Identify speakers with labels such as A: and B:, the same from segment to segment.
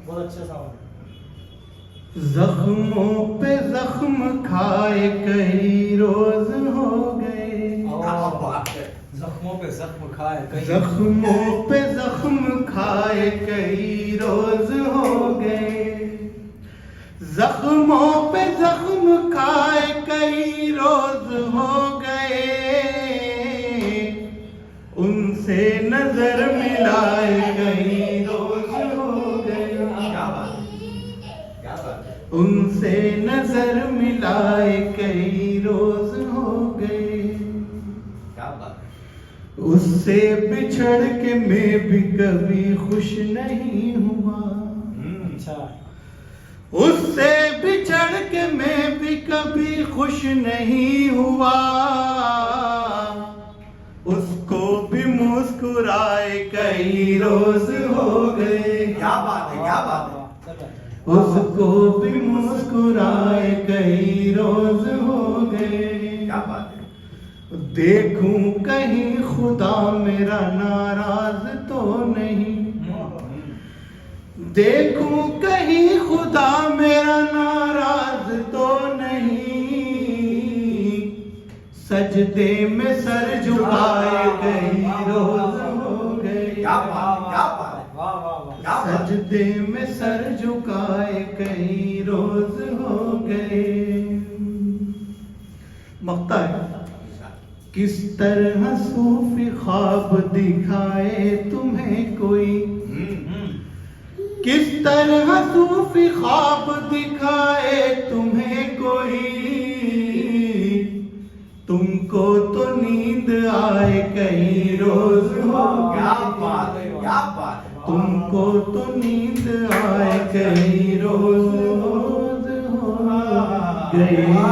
A: बहुत अच्छा साउंड है।
B: जख्मों पे जख्म खाए कई रोज हो गए।
A: जख्मों पे जख्म खाए कई
B: जख्मों पे जख्म खाए कई रोज हो गए। जख्मों पे जख्म खाए कई रोज हो गए। उनसे नजर मिलाए कई रोज हो गए।
C: क्या बात है, क्या बात है।
B: उनसे नजर मिलाए कई रोज हो गए।
C: क्या बात है।
B: उससे बिछड़ के मैं भी कभी खुश नहीं हुआ।
A: अच्छा
B: उससे बिछड़ के मैं भी कभी खुश नहीं हुआ। उसको भी मुस्कुराए कई रोज हो गए।
C: क्या बात है, क्या बात है।
B: उसको भी मुस्कुराए कई रोज हो गए।
C: क्या बात है।
B: देखूं कहीं खुदा मेरा नाराज तो नहीं। देखूं कहीं खुदा मेरा नाराज तो नहीं। सजदे में सर झुकाए कई रोज हो गए।
C: क्या बात है, क्या बात है।
A: वाह वाह वाह।
C: क्या बात है।
B: सजदे में सर झुकाए कई रोज हो गए। मक्ता है। किस तरह सूफी ख्वाब दिखाए तुम्हें कोई। किस तरह सूफी ख्वाब दिखाए तुम्हें कोई। तुमको तो नींद आए कई रोज हो
C: क्या
B: गए।
C: बात है, क्या बात है।
B: तुमको तो नींद आए कई रोज रोज हो गए।
C: क्या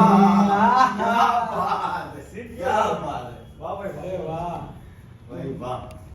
C: बात है, क्या बात है।
A: वाह भाई वाह।
C: भाई वाह।